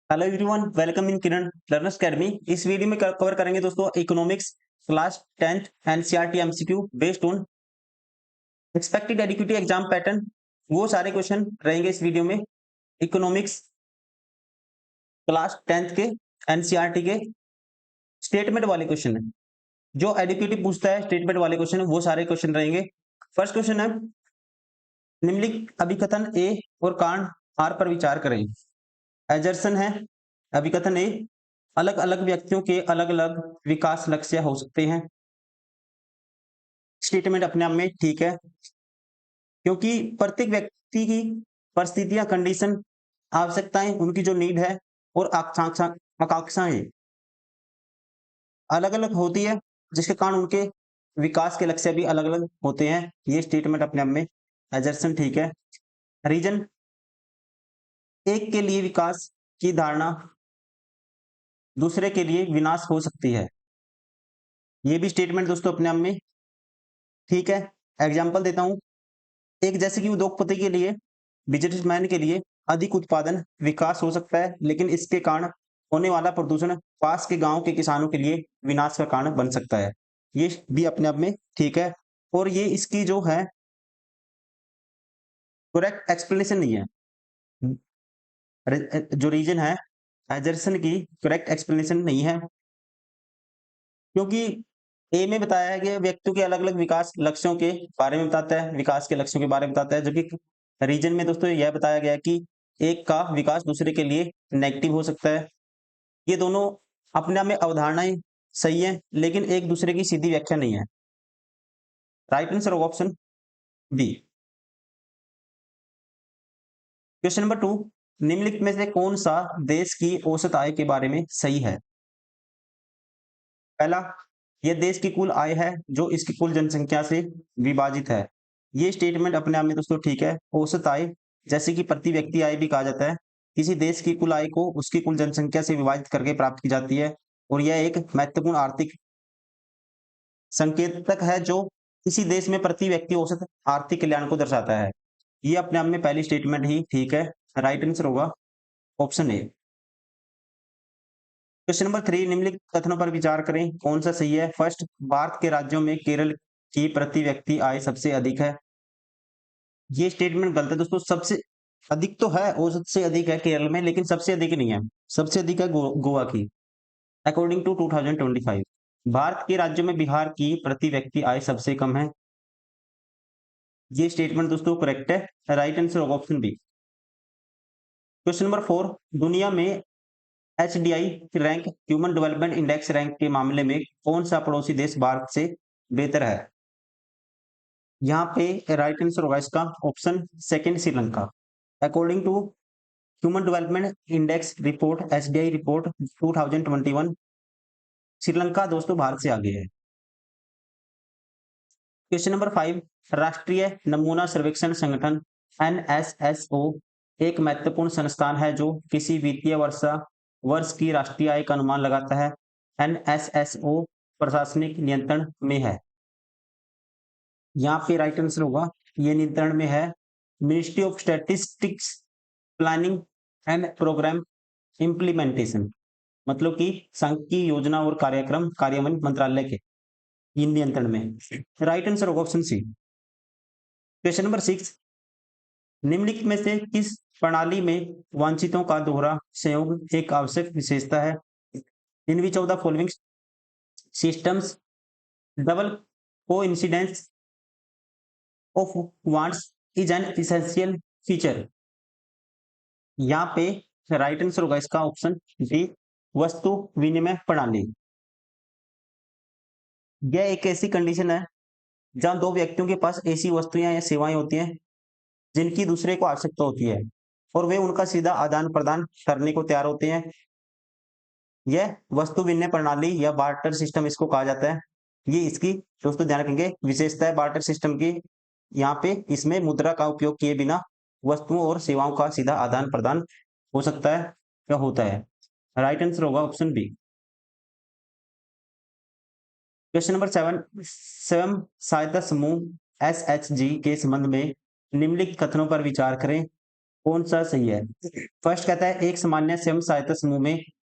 Hello everyone, welcome in Kiran learners academy. इस वीडियो में कवर करेंगे दोस्तों economics class 10th NCERT MCQ based on expected एडिक्विटी एग्जाम पैटर्न। वो सारे क्वेश्चन रहेंगे इस वीडियो में। इकोनॉमिक्स क्लास 10th के एनसीईआरटी के स्टेटमेंट वाले क्वेश्चन है। जो एडिक्विटी पूछता है स्टेटमेंट वाले क्वेश्चन है, वो सारे क्वेश्चन रहेंगे। फर्स्ट क्वेश्चन है, निम्नलिखित अभिकथन ए और कारण आर पर विचार करें। एजर्सन है अभिकथन ए, अलग अलग व्यक्तियों के अलग अलग विकास लक्ष्य हो सकते हैं। स्टेटमेंट अपने आप में ठीक है, क्योंकि प्रत्येक व्यक्ति की परिस्थितियां, कंडीशन, आवश्यकताएं, उनकी जो नीड है और आकांक्षाएं अलग अलग होती है, जिसके कारण उनके विकास के लक्ष्य भी अलग अलग होते हैं। ये स्टेटमेंट अपने आप में एजर्सन ठीक है। रीजन, एक के लिए विकास की धारणा दूसरे के लिए विनाश हो सकती है। ये भी स्टेटमेंट दोस्तों अपने आप में ठीक है। एग्जाम्पल देता हूं, एक जैसे कि उद्योगपति के लिए, बिजनेसमैन के लिए अधिक उत्पादन विकास हो सकता है, लेकिन इसके कारण होने वाला प्रदूषण पास के गांव के किसानों के लिए विनाश का कारण बन सकता है। ये भी अपने आप में ठीक है, और ये इसकी जो है करेक्ट एक्सप्लेनेशन नहीं है। जो रीजन है एजर्सन की करेक्ट एक्सप्लेनेशन नहीं है, क्योंकि ए में बताया है कि व्यक्तियों के अलग अलग विकास लक्ष्यों के बारे में बताता है, विकास के लक्ष्यों के बारे में बताता है, जबकि रीजन में दोस्तों यह बताया गया है कि एक का विकास दूसरे के लिए नेगेटिव हो सकता है। ये दोनों अपने आप में अवधारणाएं सही है, लेकिन एक दूसरे की सीधी व्याख्या नहीं है। राइट आंसर होगा ऑप्शन बी। क्वेश्चन नंबर 2, निम्नलिखित में से कौन सा देश की औसत आय के बारे में सही है। पहला, यह देश की कुल आय है जो इसकी कुल जनसंख्या से विभाजित है। ये स्टेटमेंट अपने आप में दोस्तों ठीक है। औसत आय, जैसे कि प्रति व्यक्ति आय भी कहा जाता है, किसी देश की कुल आय को उसकी कुल जनसंख्या से विभाजित करके प्राप्त की जाती है, और यह एक महत्वपूर्ण आर्थिक संकेतक है जो किसी देश में प्रति व्यक्ति औसत आर्थिक कल्याण को दर्शाता है। ये अपने आप में पहली स्टेटमेंट ही ठीक है। राइट आंसर होगा ऑप्शन ए। क्वेश्चन नंबर 3, निम्नलिखित कथनों पर विचार करें, कौन सा सही है। फर्स्ट, भारत के राज्यों में केरल की प्रति व्यक्ति आय सबसे अधिक है। ये स्टेटमेंट गलत है दोस्तों। सबसे अधिक तो है, औसत से अधिक है केरल में, लेकिन सबसे अधिक नहीं है। सबसे अधिक है गोवा की, अकॉर्डिंग टू 2025। भारत के राज्यों में बिहार की प्रति व्यक्ति आय सबसे कम है। ये स्टेटमेंट दोस्तों करेक्ट है। राइट आंसर होगा ऑप्शन बी। क्वेश्चन नंबर 4, दुनिया में HDI rank, human development index rank के मामले में कौन सा पड़ोसी देश भारत से बेहतर है। यहाँ पे राइट आंसर होगा इसका option second, Sri Lanka. According to human development index report, HDI report 2021, Sri Lanka दोस्तों भारत से आगे है। क्वेश्चन नंबर 5, राष्ट्रीय नमूना सर्वेक्षण संगठन एनएसएसओ एक महत्वपूर्ण संस्थान है जो किसी वित्तीय वर्ष की राष्ट्रीय आय का अनुमान लगाता है। एनएसएसओ प्रशासनिक नियंत्रण में है। यहाँ पे राइट आंसर होगा, ये नियंत्रण में है ministry of statistics, planning and programme implementation, मतलब कि सांख्यिकी योजना और कार्यक्रम कार्यान्वयन मंत्रालय के इन नियंत्रण में। राइट आंसर होगा ऑप्शन सी। क्वेश्चन नंबर 6, निम्नलिखित में से किस प्रणाली में वांछितों का दोहरा संयोग एक आवश्यक विशेषता है। In which of the following systems double coincidence of wants is an essential feature. यहाँ पे राइट आंसर होगा इसका ऑप्शन डी, वस्तु विनिमय प्रणाली। यह एक ऐसी कंडीशन है जहां दो व्यक्तियों के पास ऐसी वस्तुएं या सेवाएं होती हैं जिनकी दूसरे को आवश्यकता होती है, और वे उनका सीधा आदान प्रदान करने को तैयार होते हैं। यह वस्तु विनिमय प्रणाली या बार्टर सिस्टम इसको कहा जाता है। ये इसकी दोस्तों ध्यान रखेंगे विशेषता है बार्टर सिस्टम की। यहाँ पे इसमें मुद्रा का उपयोग किए बिना वस्तुओं और सेवाओं का सीधा आदान प्रदान हो सकता है या होता है। राइट आंसर होगा ऑप्शन बी। क्वेश्चन नंबर 7, स्वयं सहायता समूह एसएचजी के संबंध में निम्नलिखित कथनों पर विचार करें। कौन सा सही है? फर्स्ट कहता है एक सामान्य स्वयं सहायता समूह में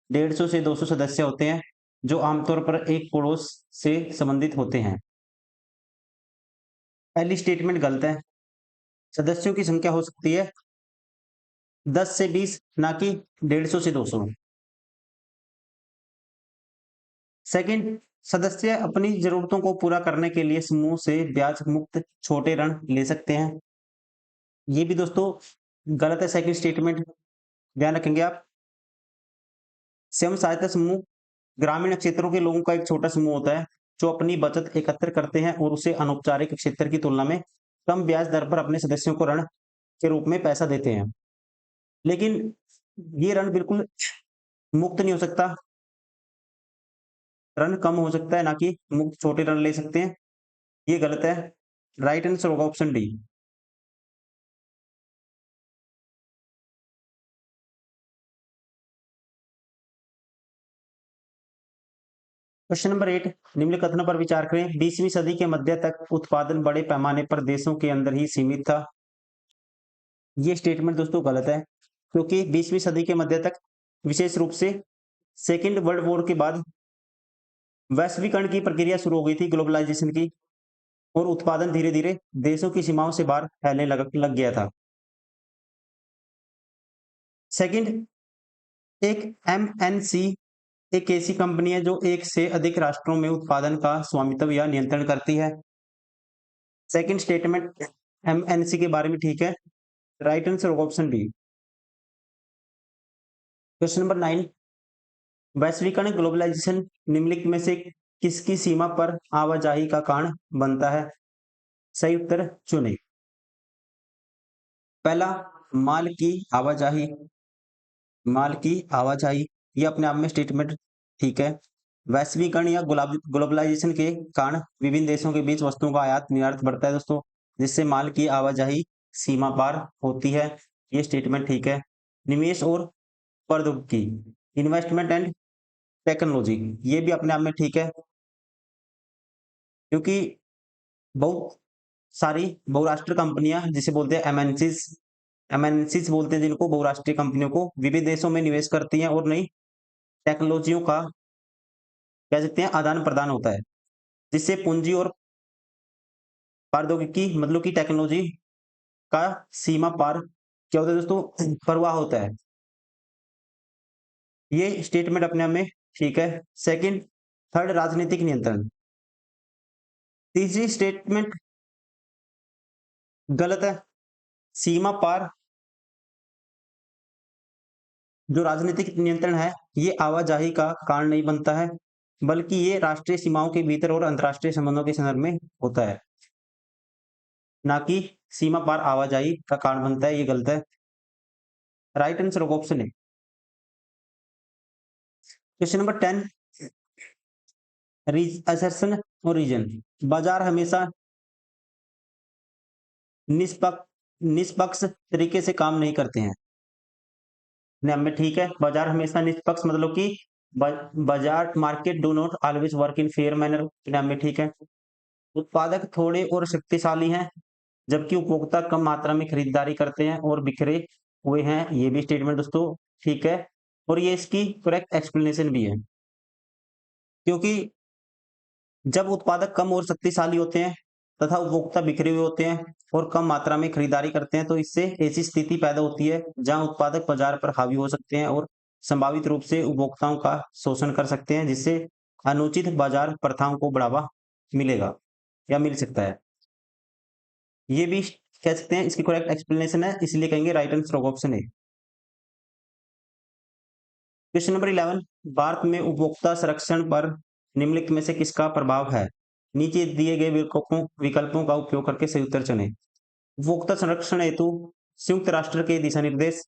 150 से 200 सदस्य होते हैं जो आमतौर पर एक पड़ोस से संबंधित होते हैं। पहली स्टेटमेंट गलत है। सदस्यों की संख्या हो सकती है 10 से 20, ना कि 150 से 200। सेकंड, सदस्य अपनी जरूरतों को पूरा करने के लिए समूह से ब्याज मुक्त छोटे ऋण ले सकते हैं। ये भी दोस्तों गलत है सेकंड स्टेटमेंट, ध्यान रखेंगे आप। स्वयं सहायता समूह ग्रामीण क्षेत्रों के लोगों का एक छोटा समूह होता है जो अपनी बचत एकत्र करते हैं और उसे अनौपचारिक क्षेत्र की तुलना में कम ब्याज दर पर अपने सदस्यों को ऋण के रूप में पैसा देते हैं। लेकिन ये ऋण बिल्कुल मुक्त नहीं हो सकता, ऋण कम हो सकता है, ना कि मुक्त छोटे ऋण ले सकते हैं। ये गलत है। राइट आंसर होगा ऑप्शन डी। क्वेश्चन नंबर 8, निम्न कथनों पर विचार करें। 20वीं सदी के मध्य तक उत्पादन बड़े पैमाने पर देशों के अंदर ही सीमित था। ये स्टेटमेंट दोस्तों गलत है, क्योंकि 20वीं सदी के मध्य तक विशेष रूप से सेकेंड वर्ल्ड वॉर के बाद वैश्वीकरण की प्रक्रिया शुरू हो गई थी, ग्लोबलाइजेशन की, और उत्पादन धीरे धीरे देशों की सीमाओं से बाहर फैलने लग गया था। सेकंड, एक एमएनसी एक ऐसी कंपनी है जो एक से अधिक राष्ट्रों में उत्पादन का स्वामित्व या नियंत्रण करती है। सेकंड स्टेटमेंट एमएनसी के बारे में ठीक है। राइट आंसर होगा ऑप्शन बी। क्वेश्चन नंबर 9, वैश्वीकरण ग्लोबलाइजेशन निम्नलिखित में से किसकी सीमा पर आवाजाही का कारण बनता है? सही उत्तर चुनें। पहला, माल की आवाजाही। माल की आवाजाही ये अपने आप में स्टेटमेंट ठीक है। वैश्वीकरण या ग्लोबलाइजेशन के कारण विभिन्न देशों के बीच वस्तुओं का आयात निर्यात बढ़ता है दोस्तों, जिससे माल की आवाजाही सीमा पार होती है। ये स्टेटमेंट ठीक है। निवेश और प्रौद्योगिकी, इन्वेस्टमेंट एंड टेक्नोलॉजी, ये भी अपने आप में ठीक है, क्योंकि बहुत सारी बहुराष्ट्रीय कंपनियां जिसे बोलते हैं एमएनसीज बोलते हैं जिनको, बहुराष्ट्रीय कंपनियों को विभिन्न देशों में निवेश करती हैं और नई टेक्नोलॉजियों का कह सकते हैं आदान प्रदान होता है, जिससे पूंजी और प्रौद्योगिकी मतलब की टेक्नोलॉजी का सीमा पार क्या होता है दोस्तों, प्रवाह होता है। ये स्टेटमेंट अपने आप में ठीक है। सेकंड, थर्ड, राजनीतिक नियंत्रण। तीसरी स्टेटमेंट गलत है। सीमा पार जो राजनीतिक नियंत्रण है ये आवाजाही का कारण नहीं बनता है, बल्कि ये राष्ट्रीय सीमाओं के भीतर और अंतर्राष्ट्रीय संबंधों के संदर्भ में होता है, ना कि सीमा पार आवाजाही का कारण बनता है। ये गलत है। राइट आंसर होगा option A. Question number 10, assertion और रीजन। बाजार हमेशा निष्पक्ष निष्पक्ष तरीके से काम नहीं करते हैं। में ठीक है। बाजार हमेशा निष्पक्ष मतलब कि बाजार market do not always work in fair manner में ठीक है। उत्पादक थोड़े और शक्तिशाली हैं, जबकि उपभोक्ता कम मात्रा में खरीदारी करते हैं और बिखरे हुए हैं। ये भी स्टेटमेंट दोस्तों ठीक है, और ये इसकी करेक्ट एक्सप्लेनेशन भी है, क्योंकि जब उत्पादक कम और शक्तिशाली होते हैं तथा उपभोक्ता बिखरे हुए होते हैं और कम मात्रा में खरीदारी करते हैं, तो इससे ऐसी स्थिति पैदा होती है जहां उत्पादक बाजार पर हावी हो सकते हैं और संभावित रूप से उपभोक्ताओं का शोषण कर सकते हैं, जिससे अनुचित बाजार प्रथाओं को बढ़ावा मिलेगा या मिल सकता है। ये भी कह सकते हैं इसकी करेक्ट एक्सप्लेनेशन है, इसलिए कहेंगे राइट आंसर होगा option A. Question number 11, Bharat में उपभोक्ता संरक्षण पर निम्नलिखित में से किसका प्रभाव है? नीचे दिए गए विकल्पों का उपयोग करके सही उत्तर चुनें। उपभोक्ता संरक्षण हेतु संयुक्त राष्ट्र के दिशा निर्देश।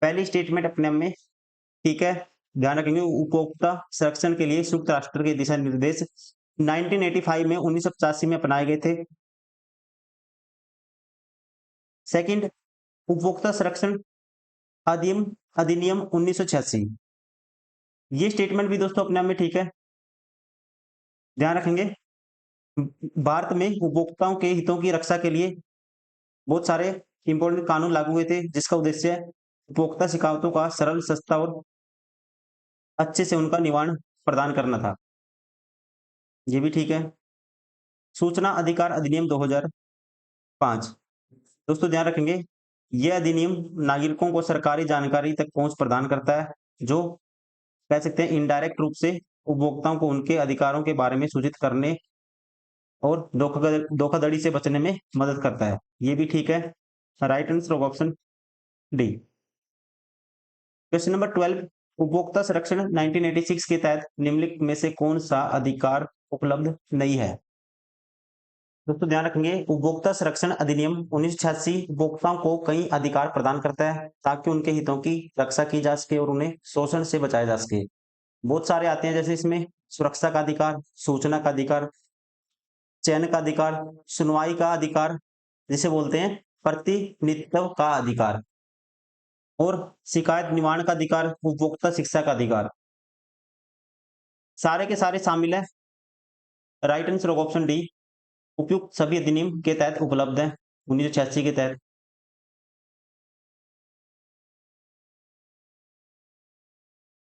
पहली स्टेटमेंट अपने में ठीक है, ध्यान रखेंगे। उपभोक्ता संरक्षण के लिए संयुक्त राष्ट्र के दिशा निर्देश 1985 में 1985 में अपनाए गए थे। सेकंड, उपभोक्ता संरक्षण अधिनियम अधिनियम 1986। ये स्टेटमेंट भी दोस्तों अपने आप में ठीक है, ध्यान रखेंगे। भारत में उपभोक्ताओं के हितों की रक्षा के लिए बहुत सारे इंपॉर्टेंट कानून लागू हुए थे जिसका उद्देश्य उपभोक्ता शिकायतों का सरल, सस्ता और अच्छे से उनका निवारण प्रदान करना था। ये भी ठीक है। सूचना अधिकार अधिनियम 2005। दोस्तों ध्यान रखेंगे, यह अधिनियम नागरिकों को सरकारी जानकारी तक पहुंच प्रदान करता है, जो कह सकते हैं इनडायरेक्ट रूप से उपभोक्ताओं को उनके अधिकारों के बारे में सूचित करने और धोखाधड़ी से बचने में मदद करता है। ये भी ठीक है। Right answer of option D. Question number 12, उपभोक्ता संरक्षण 1986 के तहत निम्नलिखित में से कौन सा अधिकार उपलब्ध नहीं है? दोस्तों ध्यान रखेंगे, उपभोक्ता संरक्षण अधिनियम 1986 उपभोक्ताओं को कई अधिकार प्रदान करता है ताकि उनके हितों की रक्षा की जा सके और उन्हें शोषण से बचाया जा सके। बहुत सारे आते हैं, जैसे इसमें सुरक्षा का अधिकार, सूचना का अधिकार, चयन का अधिकार, सुनवाई का अधिकार जिसे बोलते हैं प्रतिनिधित्व का अधिकार, और शिकायत निवारण का अधिकार, उपभोक्ता शिक्षा का अधिकार। सारे के सारे शामिल है। Right answer of option D, उपयुक्त सभी अधिनियम के तहत उपलब्ध है 1986 के तहत।